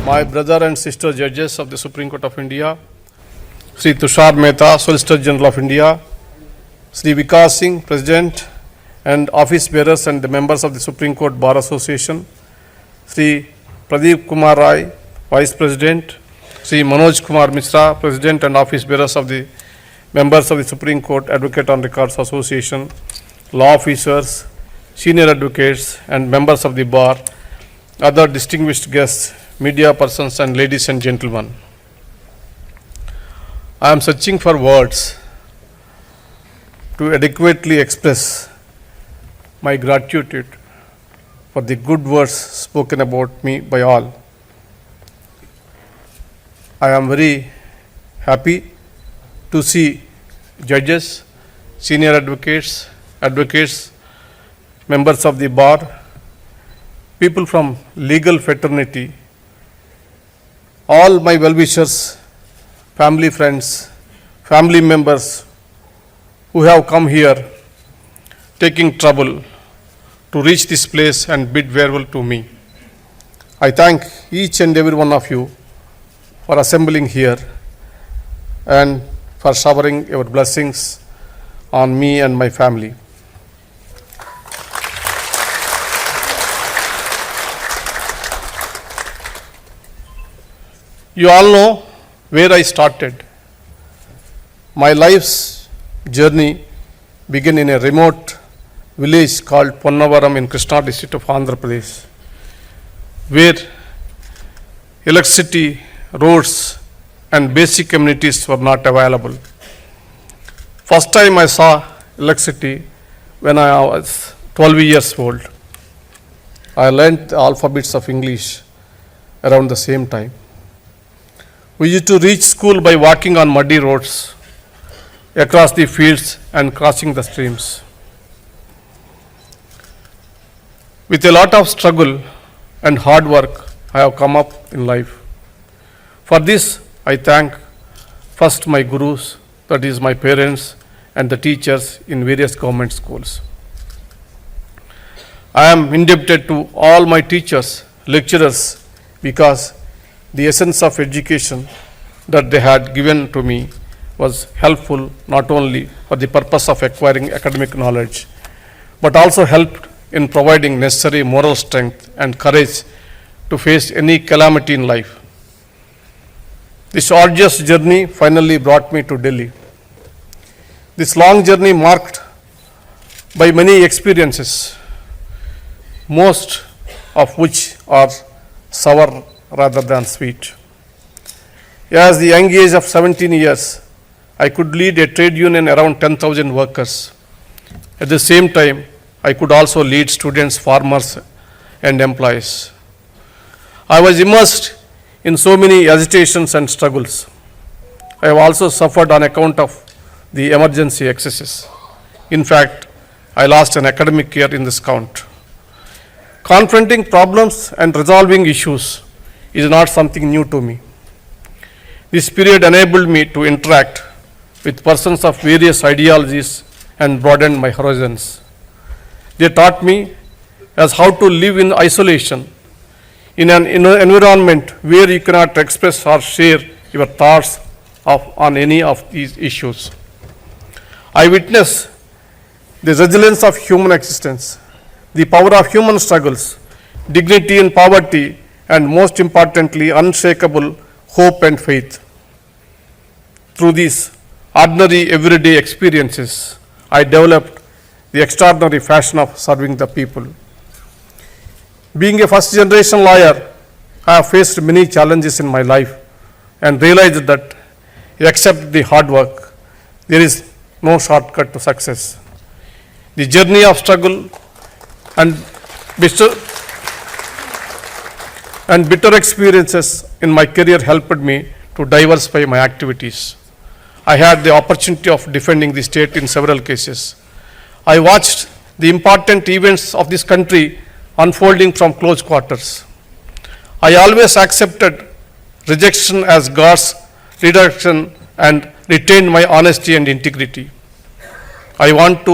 my brother and sister judges of the Supreme Court of India, Sri Tushar Mehta, Solicitor General of India, Sri Vikas Singh, President, and office bearers and the members of the Supreme Court Bar Association, Sri Pradeep Kumar Rai, Vice President, Sri Manoj Kumar Mishra, President and office bearers of the members of the Supreme Court Advocate on Records Association, law officers, senior advocates, and members of the bar, other distinguished guests, media persons, and ladies and gentlemen. I am searching for words to adequately express my gratitude for the good words spoken about me by all. I am very happy to see judges, senior advocates, members of the bar, people from legal fraternity, all my well-wishers, family friends, family members who have come here taking trouble to reach this place and bid farewell to me. I thank each and every one of you for assembling here and for showering your blessings on me and my family. You all know where I started. My life's journey began in a remote village called Ponnavaram in Krishna district of Andhra Pradesh, where electricity, roads, and basic amenities were not available. First time I saw electricity when I was 12 years old. I learned the alphabets of English around the same time. We used to reach school by walking on muddy roads across the fields and crossing the streams. With a lot of struggle and hard work, I have come up in life. For this, I thank first my gurus, that is my parents and the teachers in various government schools. I am indebted to all my teachers, lecturers, because the essence of education that they had given to me was helpful not only for the purpose of acquiring academic knowledge, but also helped in providing necessary moral strength and courage to face any calamity in life. This arduous journey finally brought me to Delhi. This long journey marked by many experiences, most of which are sour rather than sweet. At the young age of 17 years, I could lead a trade union around 10,000 workers. At the same time, I could also lead students, farmers, and employees. I was immersed in so many agitations and struggles. I have also suffered on account of the emergency excesses. In fact, I lost an academic year in this count. Confronting problems and resolving issues is not something new to me. This period enabled me to interact with persons of various ideologies and broadened my horizons. They taught me as how to live in isolation in an environment where you cannot express or share your thoughts on any of these issues. I witnessed the resilience of human existence, the power of human struggles, dignity in poverty, and most importantly, unshakable hope and faith. Through these ordinary everyday experiences, I developed the extraordinary fashion of serving the people. Being a first generation lawyer, I have faced many challenges in my life and realized that except the hard work, there is no shortcut to success. The journey of struggle and bitter experiences in my career helped me to diversify my activities. I had the opportunity of defending the state in several cases. I watched the important events of this country unfolding from close quarters. I always accepted rejection as God's reduction and retained my honesty and integrity. I want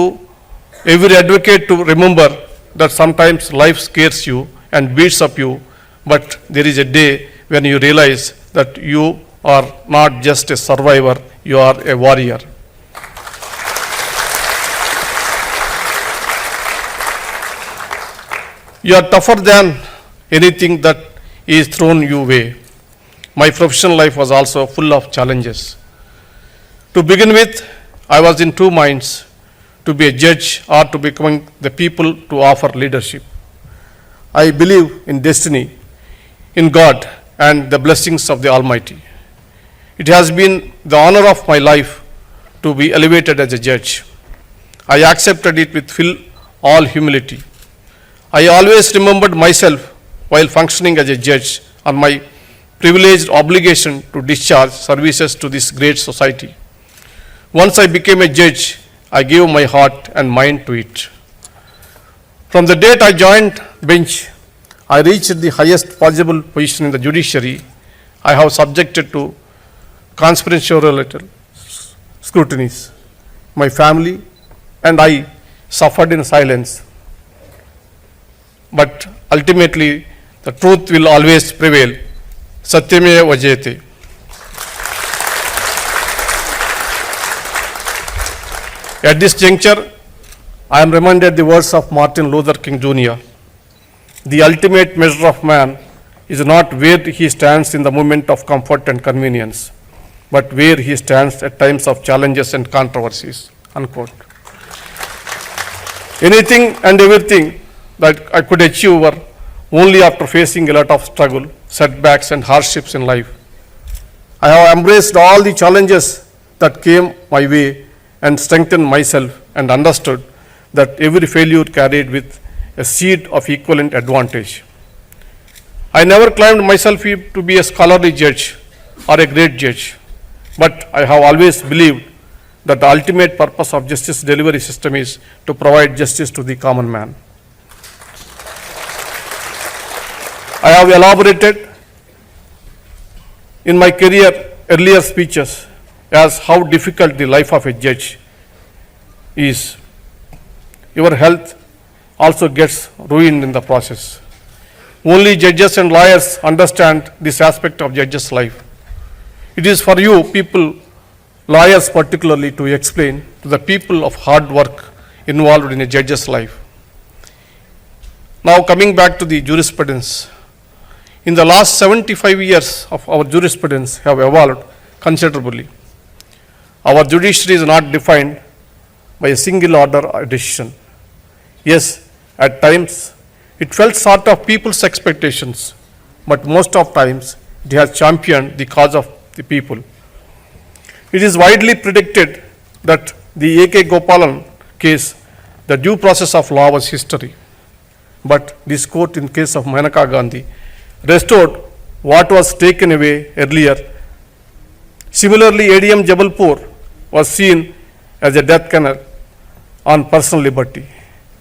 every advocate to remember that sometimes life scares you and beats up you, but there is a day when you realize that you are not just a survivor, you are a warrior. You are tougher than anything that is thrown your way. My professional life was also full of challenges. To begin with, I was in two minds, to be a judge or to becoming the people to offer leadership. I believe in destiny, in God, and the blessings of the Almighty. It has been the honor of my life to be elevated as a judge. I accepted it with all humility. I always remembered myself while functioning as a judge on my privileged obligation to discharge services to this great society. Once I became a judge, I gave my heart and mind to it. From the date I joined bench, I reached the highest possible position in the judiciary. I have subjected to conspiratorial scrutinies. My family and I suffered in silence. But ultimately, the truth will always prevail. Satyameva Jayate. At this juncture, I am reminded the words of Martin Luther King Jr. The ultimate measure of man is not where he stands in the moment of comfort and convenience, but where he stands at times of challenges and controversies. Unquote. Anything and everything that I could achieve were only after facing a lot of struggle, setbacks, and hardships in life. I have embraced all the challenges that came my way and strengthened myself and understood that every failure carried with a seed of equivalent advantage. I never claimed myself to be a scholarly judge or a great judge, but I have always believed that the ultimate purpose of justice delivery system is to provide justice to the common man. I have elaborated in my career earlier speeches as how difficult the life of a judge is. Your health also gets ruined in the process. Only judges and lawyers understand this aspect of judges' life. It is for you people, lawyers particularly, to explain to the people of hard work involved in a judge's life. Now coming back to the jurisprudence. In the last 75 years of our jurisprudence have evolved considerably. Our judiciary is not defined by a single order or decision. Yes, at times it felt short of people's expectations, but most of times it has championed the cause of the people. It is widely predicted that the A.K. Gopalan case, the due process of law was history. But this court in case of Maneka Gandhi restored what was taken away earlier. Similarly, ADM Jabalpur was seen as a death knell on personal liberty.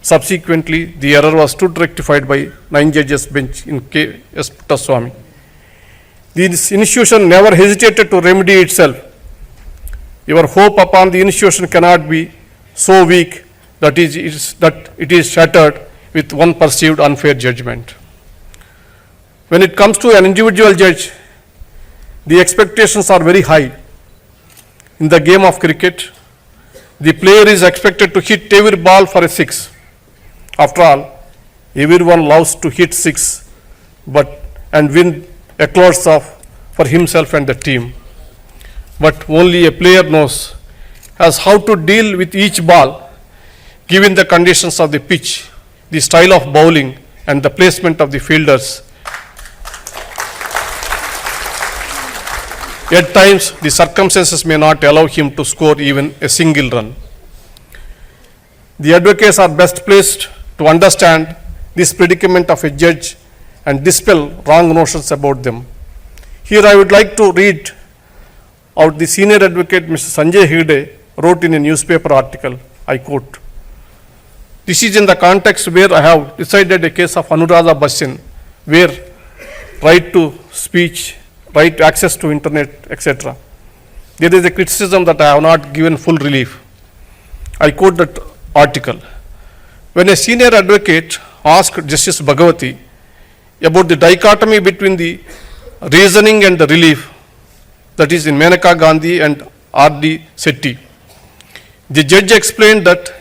Subsequently, the error was stood rectified by 9 judges bench in K. S. Puttaswamy. This institution never hesitated to remedy itself. Your hope upon the institution cannot be so weak that it is shattered with one perceived unfair judgment. When it comes to an individual judge, the expectations are very high. In the game of cricket, the player is expected to hit every ball for a six. After all, everyone loves to hit six, and win accolades for himself and the team. But only a player knows as how to deal with each ball, given the conditions of the pitch, the style of bowling, and the placement of the fielders. At times, the circumstances may not allow him to score even a single run. The advocates are best placed to understand this predicament of a judge and dispel wrong notions about them. Here I would like to read out the senior advocate Mr. Sanjay Hegde wrote in a newspaper article. I quote, "This is in the context where I have decided a case of Anuradha Bassin, where right to speech, right to access to internet, etc. There is a criticism that I have not given full relief." I quote that article. When a senior advocate asked Justice Bhagavati about the dichotomy between the reasoning and the relief, that is in Maneka Gandhi and R.D. Sethi. The judge explained that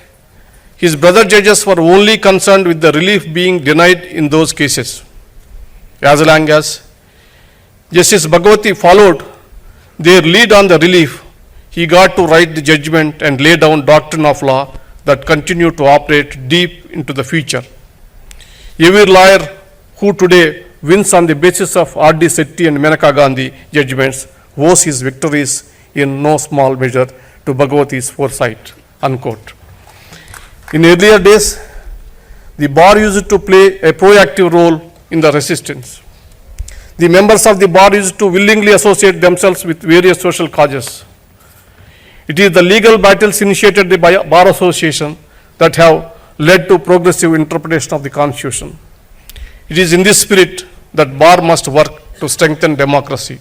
his brother judges were only concerned with the relief being denied in those cases. As long as Justice Bhagwati followed their lead on the relief, he got to write the judgment and lay down doctrine of law that continued to operate deep into the future. Every lawyer who today wins on the basis of R.D. Sethi and Maneka Gandhi judgments owes his victories in no small measure to Bhagwati's foresight, unquote. In earlier days, the bar used to play a proactive role in the resistance. The members of the bar used to willingly associate themselves with various social causes. It is the legal battles initiated by Bar Association that have led to progressive interpretation of the Constitution. It is in this spirit that bar must work to strengthen democracy.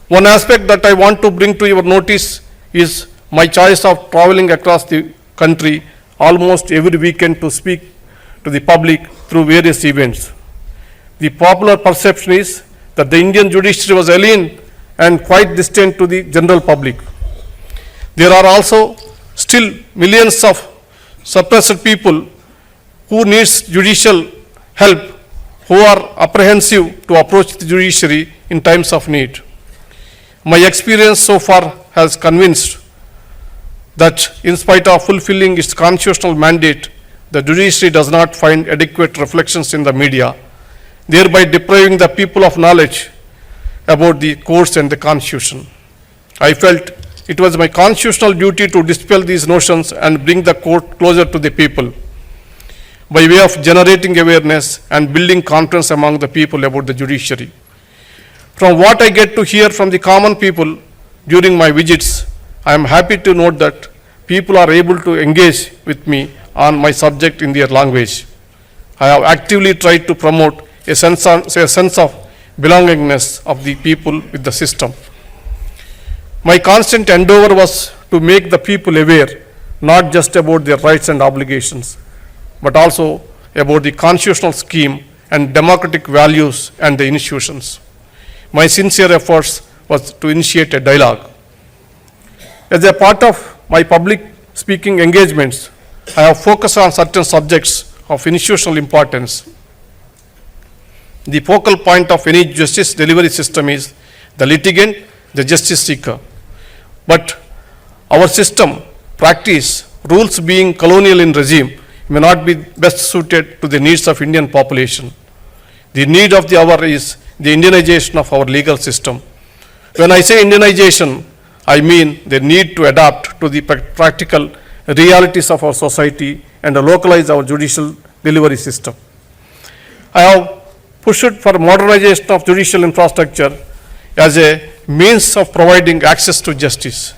One aspect that I want to bring to your notice is my choice of traveling across the country almost every weekend to speak to the public through various events. The popular perception is that the Indian judiciary was alien and quite distant to the general public. There are also still millions of suppressed people who needs judicial help, who are apprehensive to approach the judiciary in times of need. My experience so far has convinced that in spite of fulfilling its constitutional mandate, the judiciary does not find adequate reflections in the media, thereby depriving the people of knowledge about the courts and the Constitution. I felt it was my constitutional duty to dispel these notions and bring the court closer to the people by way of generating awareness and building confidence among the people about the judiciary. From what I get to hear from the common people during my visits, I am happy to note that people are able to engage with me on my subject in their language. I have actively tried to promote a sense of belongingness of the people with the system. My constant endeavor was to make the people aware not just about their rights and obligations, but also about the constitutional scheme and democratic values and the institutions. My sincere efforts was to initiate a dialogue. As a part of my public speaking engagements, I have focused on certain subjects of institutional importance. The focal point of any justice delivery system is the litigant, the justice seeker. But our system, practice, rules being colonial in regime may not be best suited to the needs of Indian population. The need of the hour is the Indianization of our legal system. When I say Indianization, I mean the need to adapt to the practical realities of our society and localize our judicial delivery system. I have pushed for modernization of judicial infrastructure as a means of providing access to justice.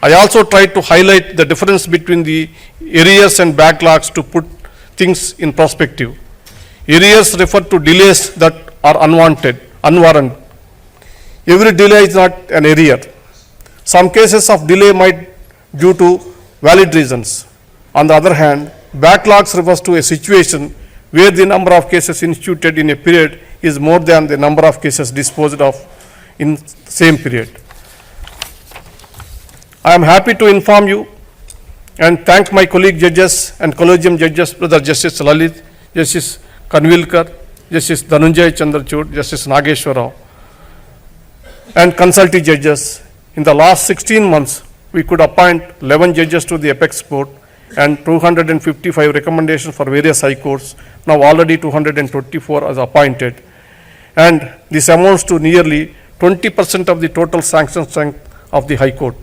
I also tried to highlight the difference between the arrears and backlogs to put things in perspective. Arrears refer to delays that are unwarranted. Every delay is not an arrear. Some cases of delay might due to valid reasons. On the other hand, backlogs refers to a situation where the number of cases instituted in a period is more than the number of cases disposed of in the same period. I am happy to inform you and thank my colleague judges and collegium judges, Brother Justice Lalit, Justice Kanvilkar, Justice Dhananjay Chandrachud, Justice Nageshwar Rao, and consulting judges. In the last 16 months, we could appoint 11 judges to the apex court and 255 recommendations for various high courts. Now already 224 are appointed. And this amounts to nearly 20% of the total sanction strength of the High Court.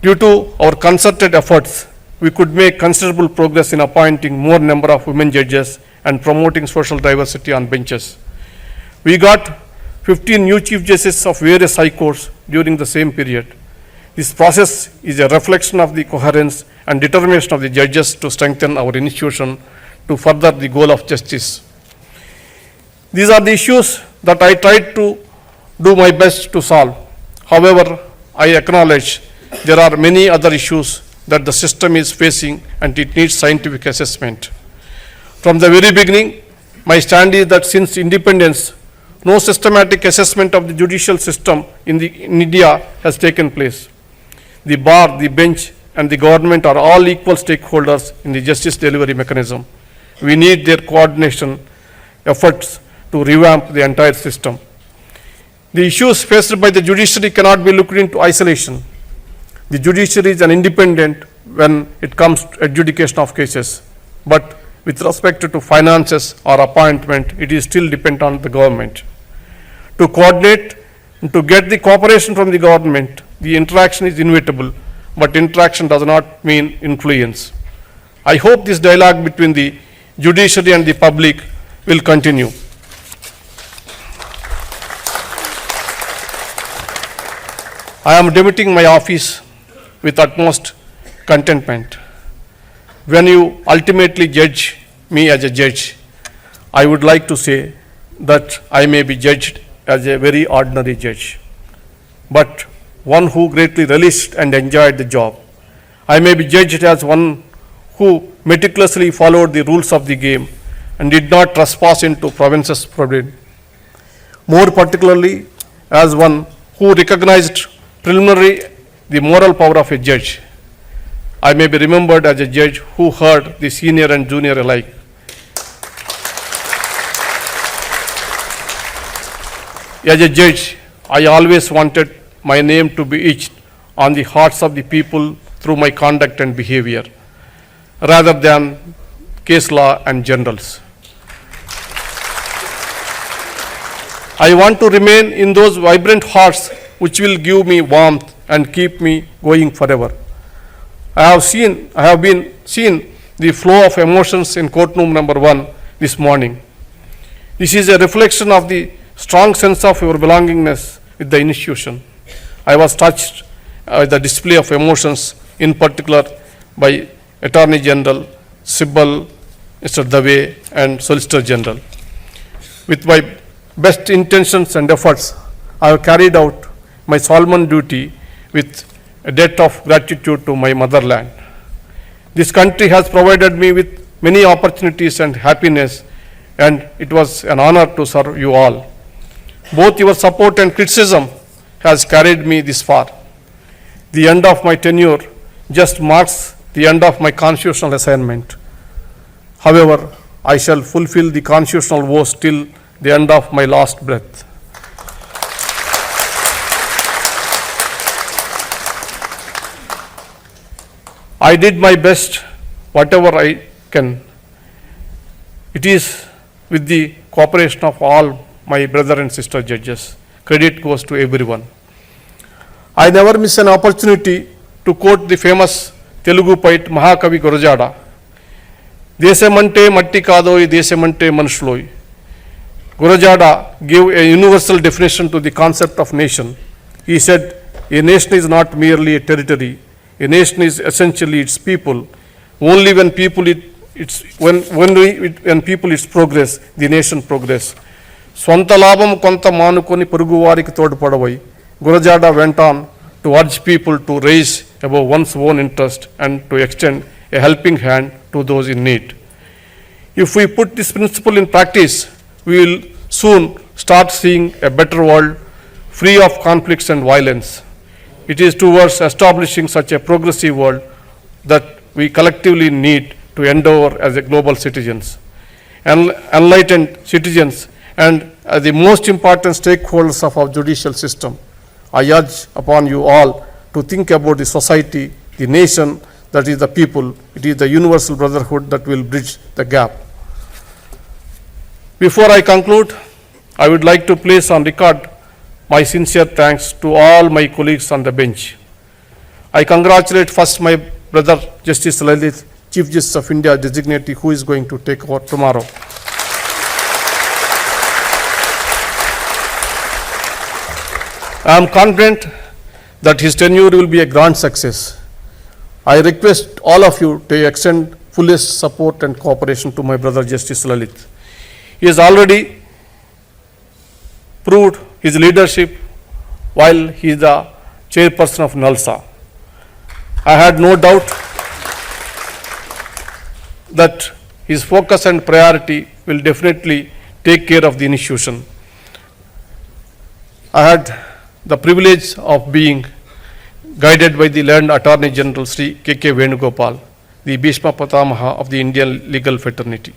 Due to our concerted efforts, we could make considerable progress in appointing more number of women judges and promoting social diversity on benches. We got 15 new chief justices of various high courts during the same period. This process is a reflection of the coherence and determination of the judges to strengthen our institution to further the goal of justice. These are the issues that I tried to do my best to solve. However, I acknowledge there are many other issues that the system is facing and it needs scientific assessment. From the very beginning, my stand is that since independence, No systematic assessment of the judicial system in India has taken place. The bar, the bench, and the government are all equal stakeholders in the justice delivery mechanism. We need their coordination efforts to revamp the entire system. The issues faced by the judiciary cannot be looked into isolation. The judiciary is an independent when it comes to adjudication of cases, but with respect to finances or appointment, it is still dependent on the government. To coordinate and to get the cooperation from the government, the interaction is inevitable, but interaction does not mean influence. I hope this dialogue between the judiciary and the public will continue. I am devoting my office with utmost contentment. When you ultimately judge me as a judge, I would like to say that I may be judged as a very ordinary judge, but one who greatly relished and enjoyed the job. I may be judged as one who meticulously followed the rules of the game and did not trespass into province's forbidden. More particularly, as one who recognized preliminary the moral power of a judge. I may be remembered as a judge who heard the senior and junior alike. As a judge, I always wanted my name to be etched on the hearts of the people through my conduct and behavior, rather than case law and generals. I want to remain in those vibrant hearts which will give me warmth and keep me going forever. I have been seen the flow of emotions in courtroom number 1 this morning. This is a reflection of the strong sense of your belongingness with the institution. I was touched by the display of emotions, in particular by Attorney General, Sibal, Mr. Dave, and Solicitor General. With my best intentions and efforts, I have carried out my solemn duty with a debt of gratitude to my motherland. This country has provided me with many opportunities and happiness, and it was an honor to serve you all. Both your support and criticism has carried me this far. The end of my tenure just marks the end of my constitutional assignment. However, I shall fulfill the constitutional vows till the end of my last breath. I did my best, whatever I can. It is with the cooperation of all my brother and sister judges. Credit goes to everyone. I never miss an opportunity to quote the famous Telugu poet Mahakavi Gurajada. Desamante matti kadoi, desamante manushloi. Gurajada gave a universal definition to the concept of nation. He said, a nation is not merely a territory. A nation is essentially its people. Only when people its progress, the nation progress. Swanta labam konta manukoni poruguvariki todpadavai. Gurajada went on to urge people to raise above one's own interest and to extend a helping hand to those in need. If we put this principle in practice, we will soon start seeing a better world free of conflicts and violence. It is towards establishing such a progressive world that we collectively need to endeavor as a global citizens, enlightened citizens, and as the most important stakeholders of our judicial system. I urge upon you all to think about the society, the nation, that is the people. It is the universal brotherhood that will bridge the gap. Before I conclude, I would like to place on record my sincere thanks to all my colleagues on the bench. I congratulate first my brother Justice Lalit, Chief Justice of India designatee, who is going to take over tomorrow. I am confident that his tenure will be a grand success. I request all of you to extend fullest support and cooperation to my brother Justice Lalit. He has already proved his leadership while he is the chairperson of NALSA. I had no doubt that his focus and priority will definitely take care of the institution. I had the privilege of being guided by the learned Attorney General Sri K.K. Venugopal, the Bhishma Pitamaha of the Indian legal fraternity.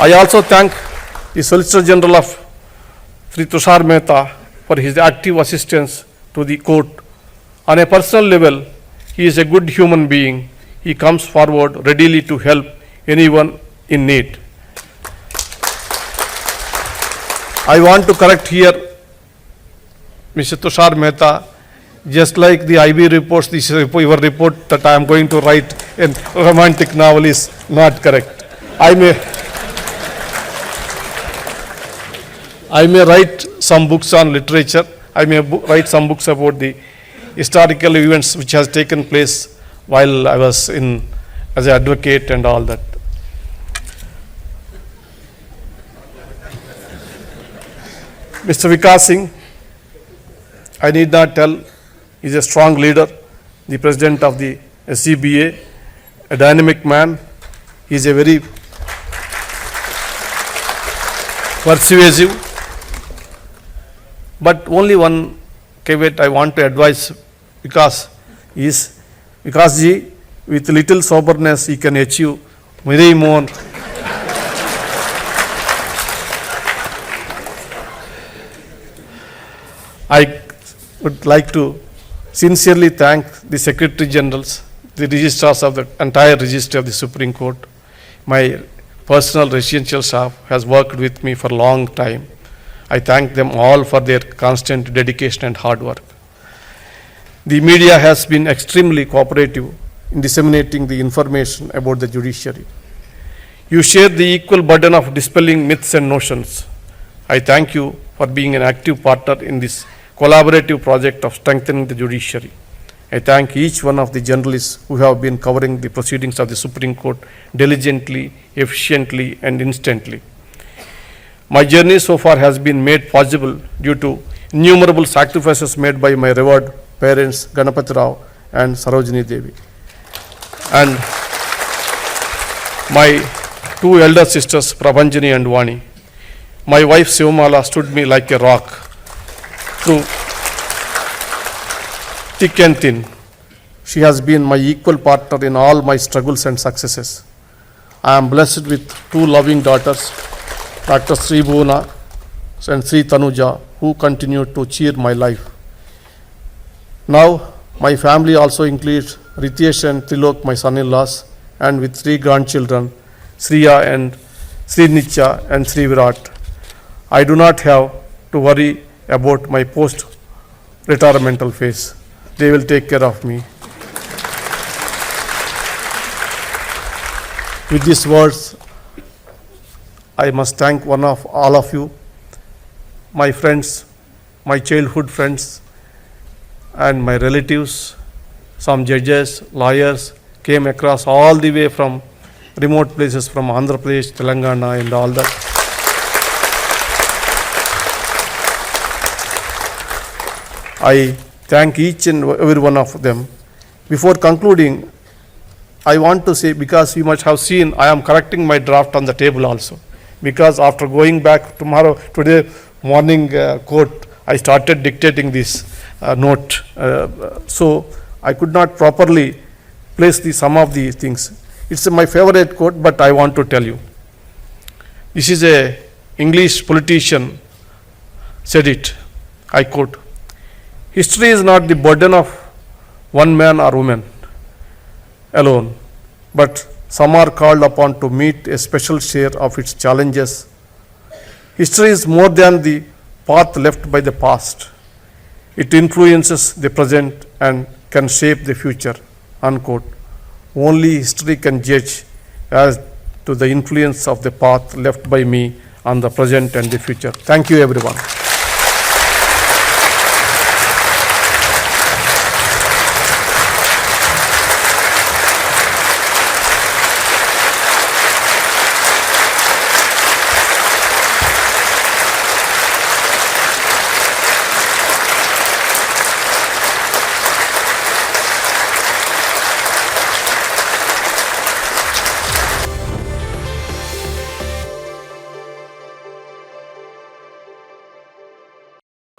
I also thank the Solicitor General of Sri Tushar Mehta for his active assistance to the court. On a personal level, he is a good human being. He comes forward readily to help anyone in need. I want to correct here, Mr. Tushar Mehta, just like the IB reports, your report that I am going to write in romantic novel is not correct. I may write some books on literature. I may write some books about the historical events which has taken place while I was in as an advocate and all that. Mr. Vikas Singh, I need not tell, is a strong leader, the president of the CBA, a dynamic man. He is a very persuasive, but only one caveat I want to advise Vikas is, Vikas ji, with little soberness he can achieve many more. I would like to sincerely thank the Secretary Generals, the registrars of the entire register of the Supreme Court. My personal residential staff has worked with me for a long time. I thank them all for their constant dedication and hard work. The media has been extremely cooperative in disseminating the information about the judiciary. You share the equal burden of dispelling myths and notions. I thank you for being an active partner in this collaborative project of strengthening the judiciary. I thank each one of the journalists who have been covering the proceedings of the Supreme Court diligently, efficiently, and instantly. My journey so far has been made possible due to innumerable sacrifices made by my revered parents, Ganapati Rao and Sarojini Devi, and my two elder sisters, Prabhanjani and Vani. My wife, Sivamala, stood me like a rock through thick and thin. She has been my equal partner in all my struggles and successes. I am blessed with two loving daughters, Dr. Sri Bhuvana and Sri Tanuja, who continue to cheer my life. Now, my family also includes Ritesh and Trilok, my son-in-laws, and with three grandchildren, Sriya and Sri Nitya and Sri Virat. I do not have to worry about my post-retirement phase. They will take care of me. With these words, I must thank all of you, my friends, my childhood friends, and my relatives. Some judges, lawyers came across all the way from remote places from Andhra Pradesh, Telangana, and all that. I thank each and every one of them. Before concluding, I want to say, because you must have seen, I am correcting my draft on the table also. Because after going back today morning court, I started dictating this note. So I could not properly place some of the things. It's my favorite quote, but I want to tell you. This is a English politician said it. I quote, "History is not the burden of one man or woman alone, but some are called upon to meet a special share of its challenges. History is more than the path left by the past. It influences the present and can shape the future." Unquote. Only history can judge as to the influence of the path left by me on the present and the future. Thank you, everyone.